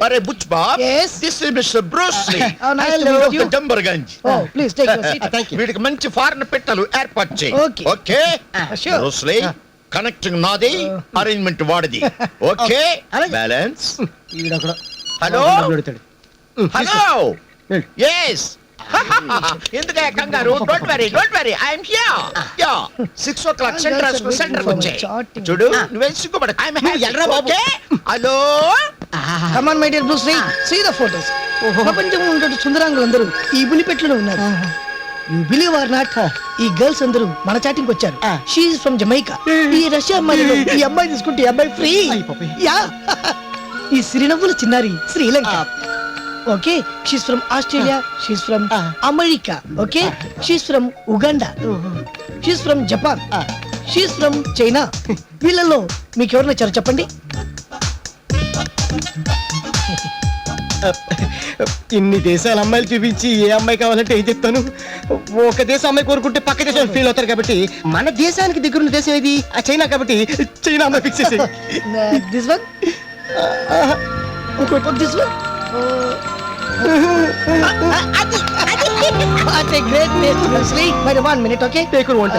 Bare Butch Bob. Yes. This is Mr. Bruce Lee. Oh, nice to meet you. Dumbarganj. Oh, please take your seat. Thank you. వీడికి మంచి foreign పెట్టాలు ఏర్పాటు చేయి. Okay. Okay Sure. Bruce Lee, connecting నాది, arrangement వాడిది. Okay అలాగే. Balance. ఈడొకడు. Hello అడుగుతాడు. Hello yes. ఎందుకే కంగారు? Don't worry I'm here. Yeah 6 o'clock centre వచ్చాయి. చూడు నువ్వే సిగ్గుపడ. ఐఎమ్ ఎల్రా బాబు. Okay. Hello Come on, my dear Bruce Lee. See the photos. ప్రపంచంలో ఉన్నటువంటి సుందరాంగులందరూ ఈ బులిపెట్లలో ఉన్నారు. You believe or not, ఈ గర్ల్స్ అందరూ మన చాటింగ్ వచ్చారు. She from Jamaica. ఈ రష్యా అమ్మాయిలో ఈ అమ్మాయి తీసుకుంటే ఈ అమ్మాయి ఫ్రీ. యా ఈ సిరినవ్వుల చిన్నారి Sri Lanka. Okay she from Australia. She from America. Okay she from Uganda. She from Japan. She from China. వీళ్ళల్లో మీకు ఎవరు నచ్చారు చెప్పండి? ఇన్ని దేశాల అమ్మాయిలు చూపించి ఏ అమ్మాయి కావాలంటే ఏం చెప్తాను. ఒక దేశం అమ్మాయి కోరుకుంటే పక్క దేశం ఫీల్ అవుతారు కాబట్టి మన దేశానికి దగ్గరున్న దేశం ఏది? ఆ చైనా కాబట్టి చైనా అమ్మాయి ఫిక్స్ చేసి this one. This one. What a great name, Bruce Lee. Wait 1 minute, okay? Take one.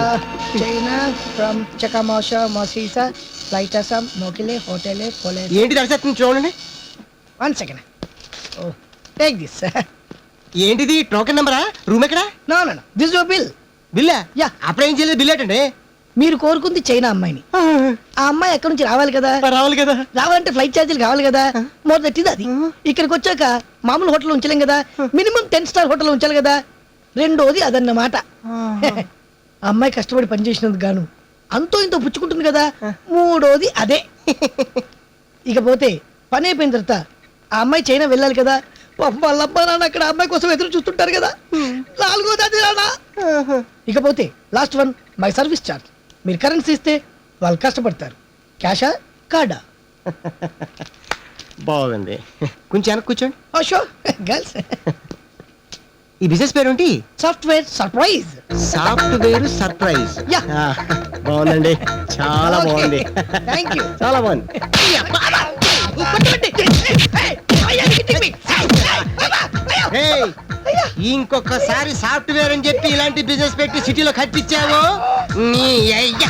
China from Chakamosha, Mosisa, Flight Assam, Nokile, Hotel, Pole. ఏంటి దర్శనం చూడండి. 1 second. Oh, take this. ఏంటిది token నెంబరా? Room ఎక్కడ? No. This is your bill. Billa? Yeah. అప్పుడేం చేయలేదు bill ఏంటండి? మీరు కోరుకుంది చైనా అమ్మాయిని. ఆ అమ్మాయి ఎక్కడి నుంచి రావాలి కదా? రావాలి కదా. రావాలంటే ఫ్లైట్ ఛార్జీలు కావాలి కదా. మొదటిది అది. ఇక్కడికి వచ్చాక మామూలు హోటల్ ఉంచలేం కదా. మినిమం 10 స్టార్ హోటల్ ఉంచాలి కదా. రెండోది అదన్నమాట. అమ్మాయి కష్టపడి పనిచేసినందుకు గాను అంతో ఇంతో పుచ్చుకుంటుంది కదా. మూడోది అదే. ఇకపోతే పని అయిపోయిన తర్వాత ఆ అమ్మాయి చైనా వెళ్ళాలి కదా. వాళ్ళ అబ్బా నాన్న అక్కడ అమ్మాయి కోసం ఎదురు చూస్తుంటారు కదా. నాలుగోది అది రానా. ఇకపోతే last one my service charge. మీరు కరెన్సీ ఇస్తే వాళ్ళు కష్టపడతారు. క్యాషా కార్డా? బాగుంది. కొంచెం వెనక్కి కూర్చోండి. ఓ షో గర్ల్స్. ఈ బిజినెస్ పేరు ఏంటి? Software surprise. Software surprise. Yeah బాగుందండి. చాలా బాగుంది. Thank you. చాలా బాగుంది. ఏయ్, ఇంకొకసారి సాఫ్ట్వేర్ అని చెప్పి ఇలాంటి బిజినెస్ పెట్టి సిటీలో కట్టించావు నీ అయ్యా.